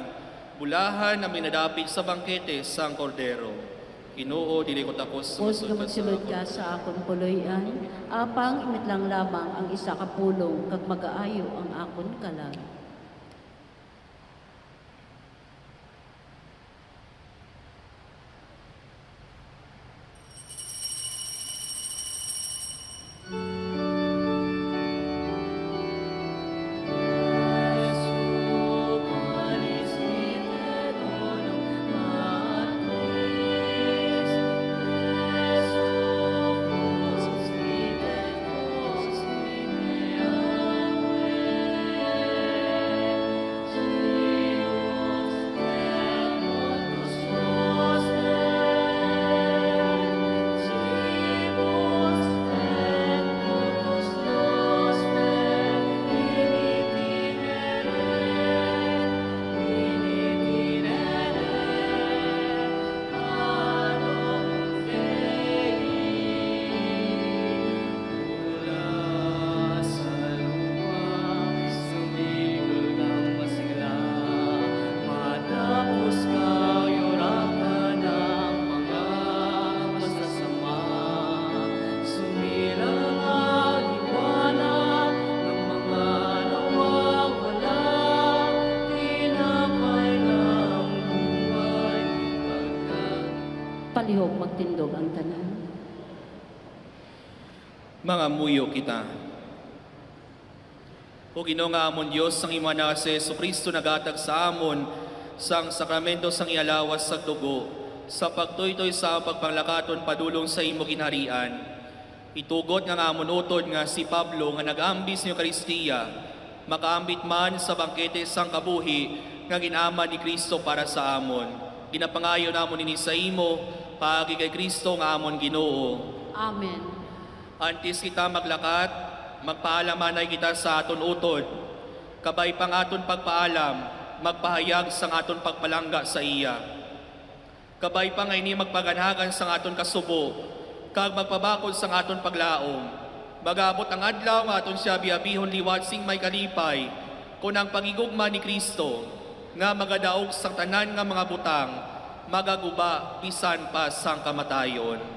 Bulahan na minadapit sa bangkete sang kordero. Ginoo, dili ko takos Pos nga magsulod ka sa akon puloy-an, apang imitlang lamang ang isa ka pulong kag magaayo ang akon kalag. Palihog magtindog ang tanan. Mga muyo kita. O Ginoo nga amon Dios sang imo anak si Jesucristo nagatag sa amon sang sakramento sang ialawas sa dugo sa pagtuytoy sa pagpanglakaton padulong sa imo ginharian. Itugot nga amon utod nga si Pablo nga nag-ambis ni Eucharistia makaambit man sa bangkete sang kabuhi nga ginaman ni Kristo para sa amon. Ginapangayo namon ini sa imo paagi kay Kristo nga amon Ginoo. Amen. Antes kita maglakat, magpaalamanay kita sa aton utod. Kabay pang aton pagpaalam, magpahayag sang aton pagpalangga sa iya. Kabay pa nga ini magpaganhagan sang aton kasubo, kag magpabakod sang aton paglaom. Magabot ang adlaw nga aton siya biabihon liwat sing may kalipay, kunang pagigugma ni Kristo, nga magadaog sang tanan nga mga butang, magaguba bisan pa sang kamatayon.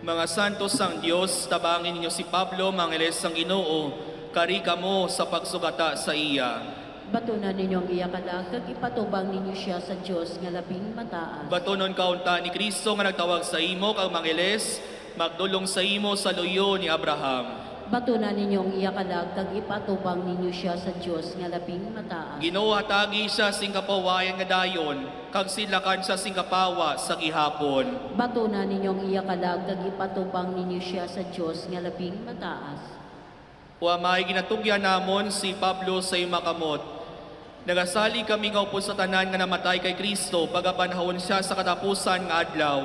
Mga santos sang Dios, tabangin ninyo si Pablo, mangiles sang Ginoo, kari kamo sa pagsugata sa iya. Batunan ninyong iyakalag, kag ipatubang ninyo siya sa Dios nga labing mataas. Batunon kaunta ni Kristo nga nagtawag sa imo, kag mangiles, magdulong sa imo sa luyo ni Abraham. Batunan ninyong iyakalag, kag ipatubang ninyo siya sa Dios nga labing mataas. Ginoo hatagi siya sing kapawayan nga dayon, kag silakan siya sing kapawa sa gihapon. Batunan ninyong iyakalag, kag ipatubang ninyo siya sa Dios nga labing mataas. Wa may ginatugyan namon si Pablo sa imakamot. Nagasali kami nga upod sa tanan nga namatay kay Kristo, pagapanahon siya sa katapusan nga adlaw.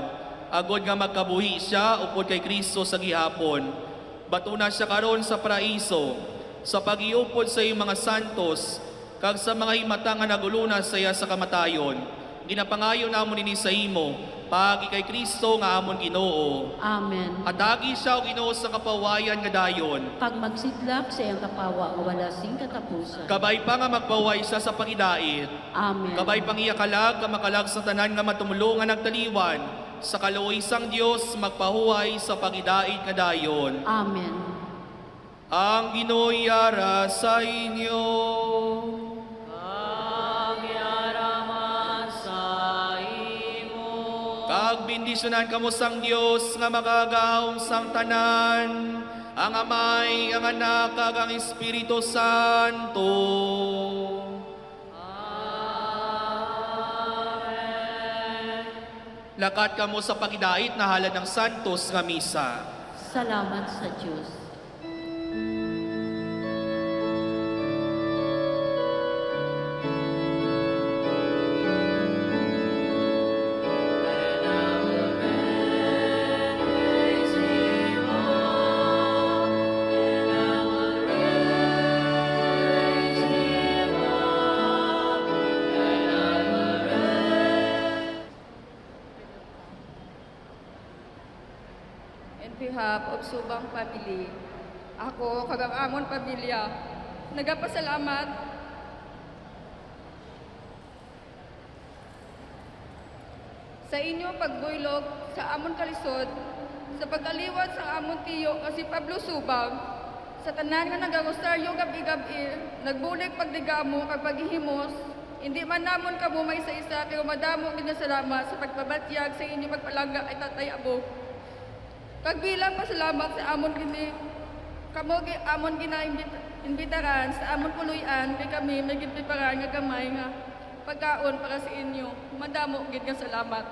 Agod nga magkabuhi siya upod kay Kristo sa gihapon. Batuna siya karon sa paraiso, sa pagiupod sa iyong mga santos, kag sa mga himata nga naguluna sa iya sa kamatayon. Ginapangayo namon ini sa imo, paagi kay Kristo nga amon Ginoo. Amen. Atagi siya o Ginoo sa kapawayan nga dayon. Kag magsidlak sa iyang kapawa nga wala sing katapusan. Kabay pa nga magpaway siya sa pangidait. Amen. Kabay pang iya kalag, makalag sa tanan nga matumulungan nagtaliwan, sa kaluoy sang Dios magpahuway sa pagidait nga dayon. Amen. Ang Ginoo'y yara sa inyo. Kag bendisyonan kamo sang Dios nga makagaong sang tanan, ang Amay, ang Anak, kag ang Espiritu Santo. Amen. Lakat kamo sa pagidait na halad ng Santos nga misa. Salamat sa Diyos. In behalf of Subang family, ako, kag ang amon pamilya, nagapasalamat sa inyo pagbuylog sa amon kalisod, sa pagkaliwat sa amon tiyo nga si Pablo Subang, sa tanan nga nagagustaryo gabi-gabi, nagbulig pagdigamo kag paghihimos, hindi man namon kamo may isa-isa pero madamo gid nga salamat sa pagpabatyag sa inyo pagpalangga ay Tatay Abo. Kag bilang pasalamat sa amon gini, kamo amon imbitaran sa amon puluyan kay kami may gipreparar nga gamay nga pagkaon para sa inyo. Madamo gid nga salamat.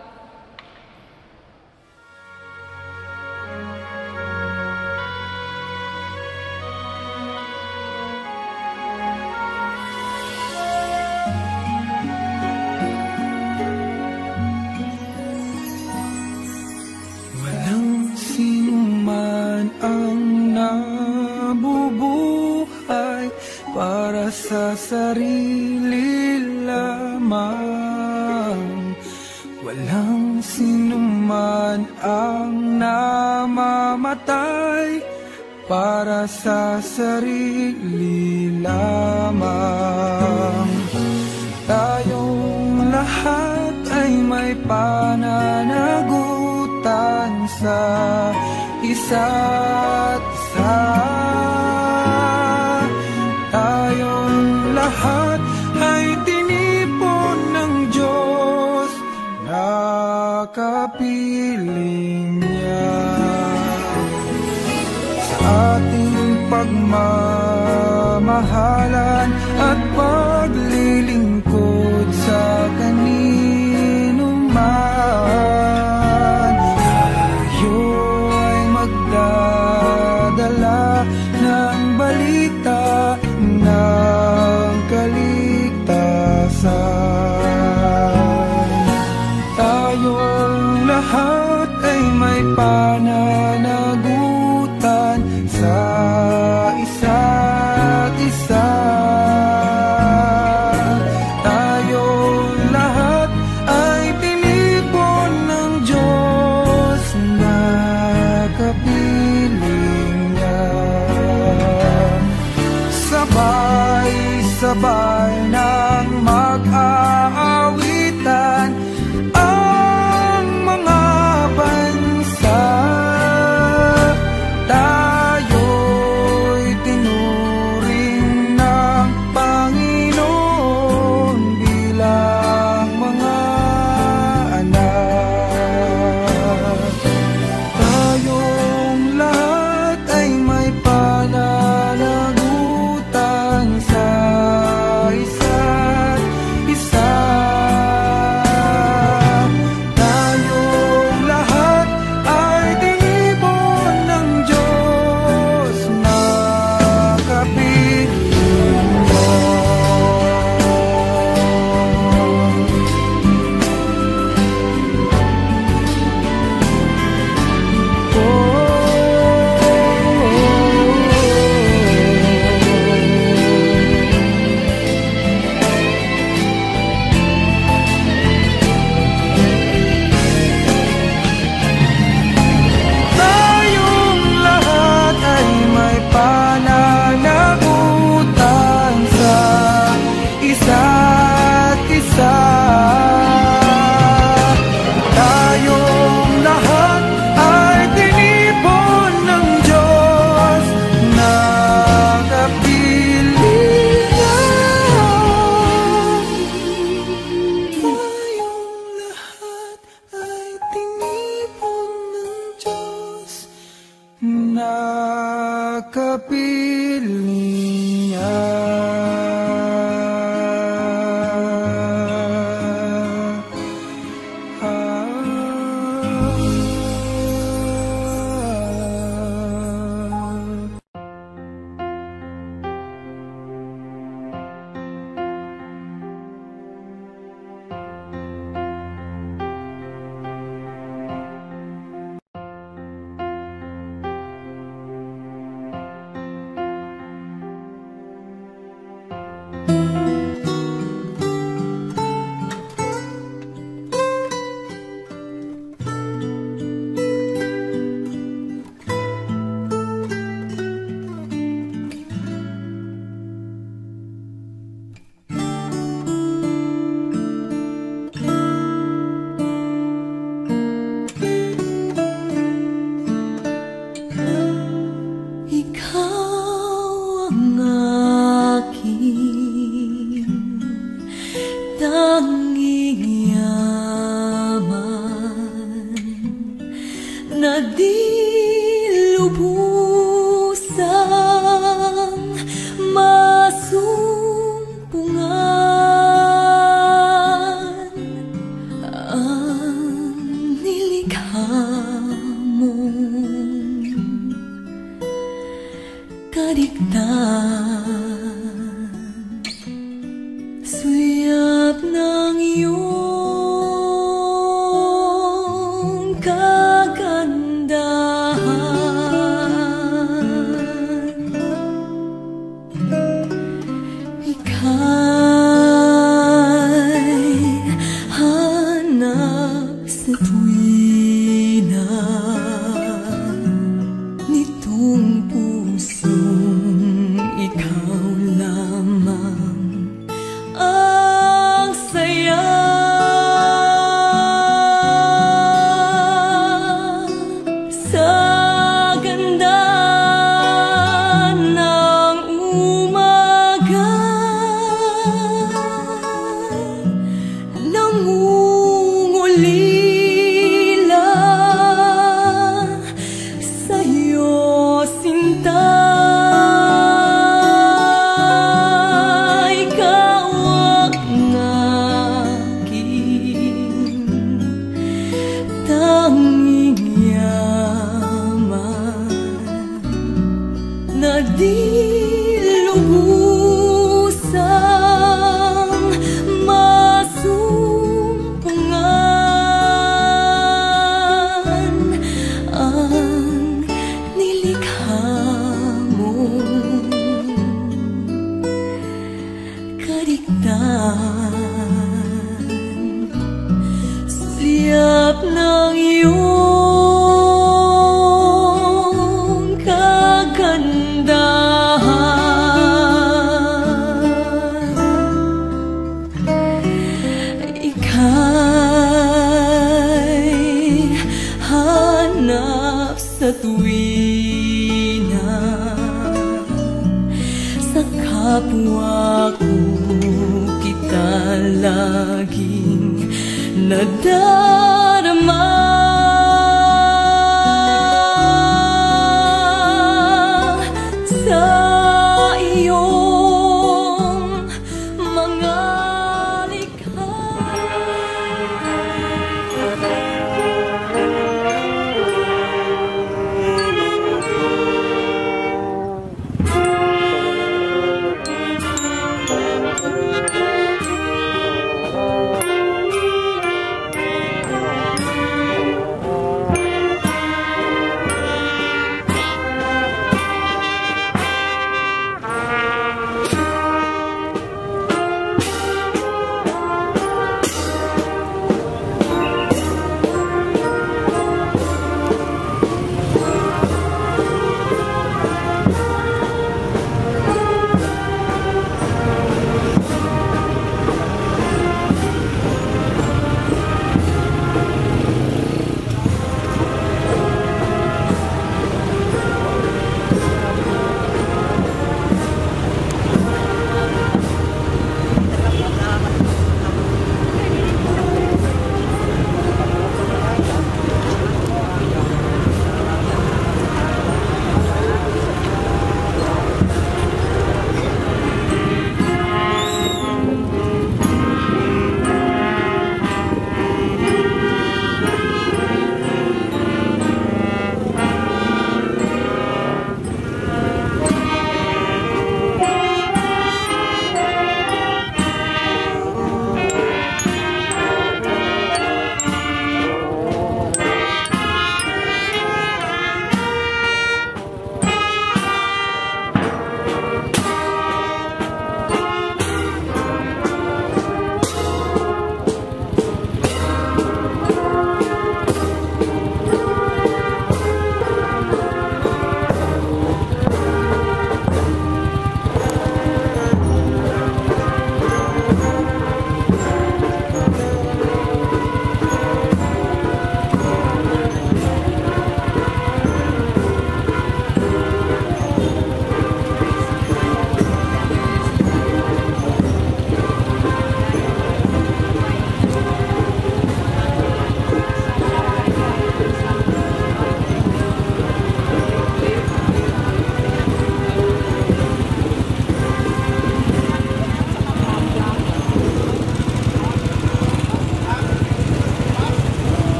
Walang sino man ang nabubuhay para sa sarili lamang. Walang sino man ang namamatay para sa sarili lamang. Tayong lahat ay may pananagutan sa isa't isa. Tayong lahat ay tinipon ng Diyos, nakapiling niya. Sa ating pagmamahalan at paglilingkod sa kanino man, tayo ay magdadala ng balita ng kaligtasan. Tayong lahat ay may pananagutan sa isa't isa. Tayong lahat ay tinipon ng Diyos, nakapiling niya. Sabay-sabay nang mag-aawitan ang mga bansa. Tayo'y tinuring ng Panginoon bilang mga anak. Tayong lahat ay may pananagutan sa kapiling niya.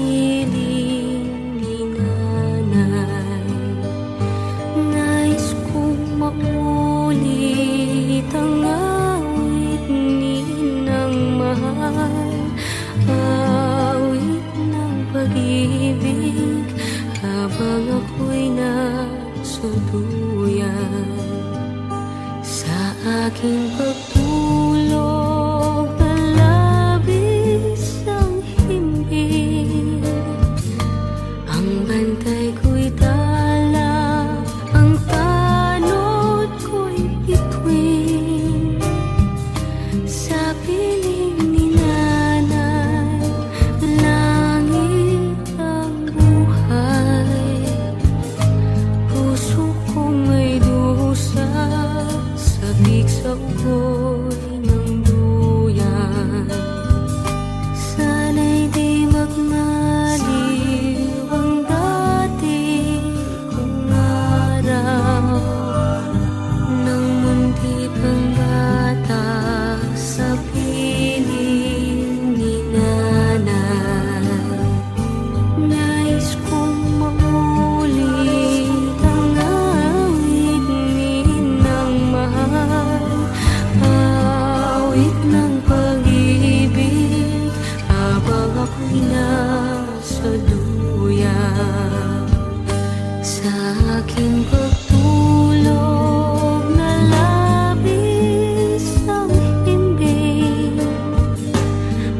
piling ni nanay. Nais kong maulit ang awit ni ng mahal, awit ng pag-ibig habang ako'y nasa duyan. Sa aking pagtulog na labis ang himbing, ang bantay ko'y tala, ang tanod ko'y bituin. Sa piling ni nanay, langit ang buhay. Puso kong may dusa, sabik sa ugoy ng duyan. Sana'y di magmaliw ang dati kong araw, nang munti pang bata sa piling ni nanay. Nais kong maulit ang awit ni ng mahal, awit ng pag-ibig habang ako'y nasa duyan. Sa aking pagtulog na labis ang himbing,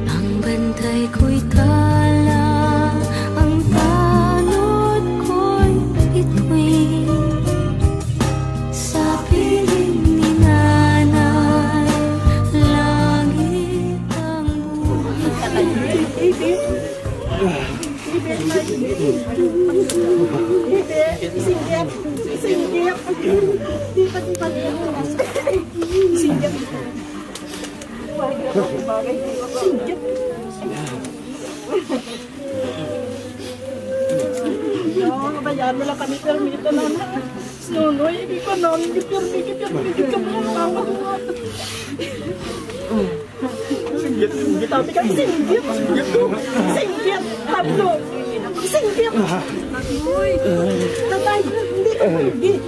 ang bantay ko'y tala, ang tanod ko'y bituin. Sa piling ni nanay, langit ang buhay. Bayar mo lang kami permito na Nunoy, hindi ko na, hindi permito ka mo ng mama ko. Singgit, tapi kan singgit. Singgit, Pablo. Singgit. Uy, tatay, hindi ka pergi.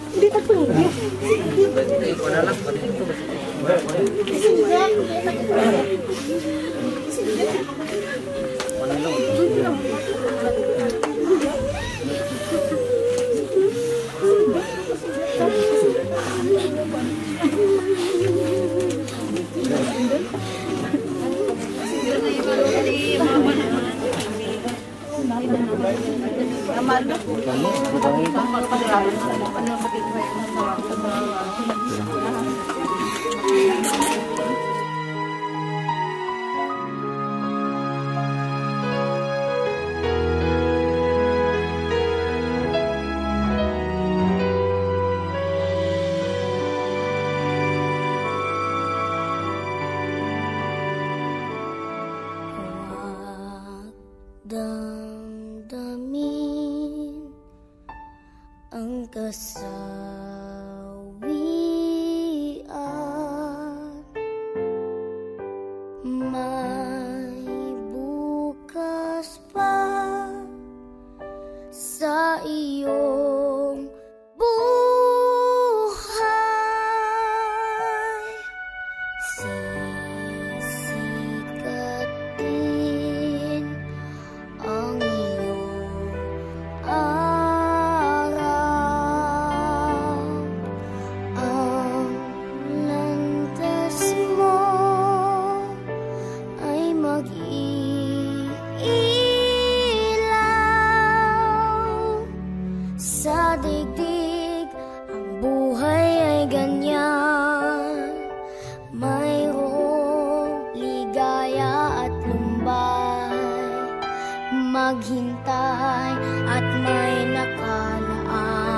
Hindi ka pergi. Singgit. Singgit. Damdamin ang kasawian, may bukas pa sa iyong buhay. Sisikat din ang iyong araw, ang landas mo ay mag-iilaw. Sa digdig ang buhay ay ganyan, mayroong ligaya at lumbay, maghintay at may nakalaan.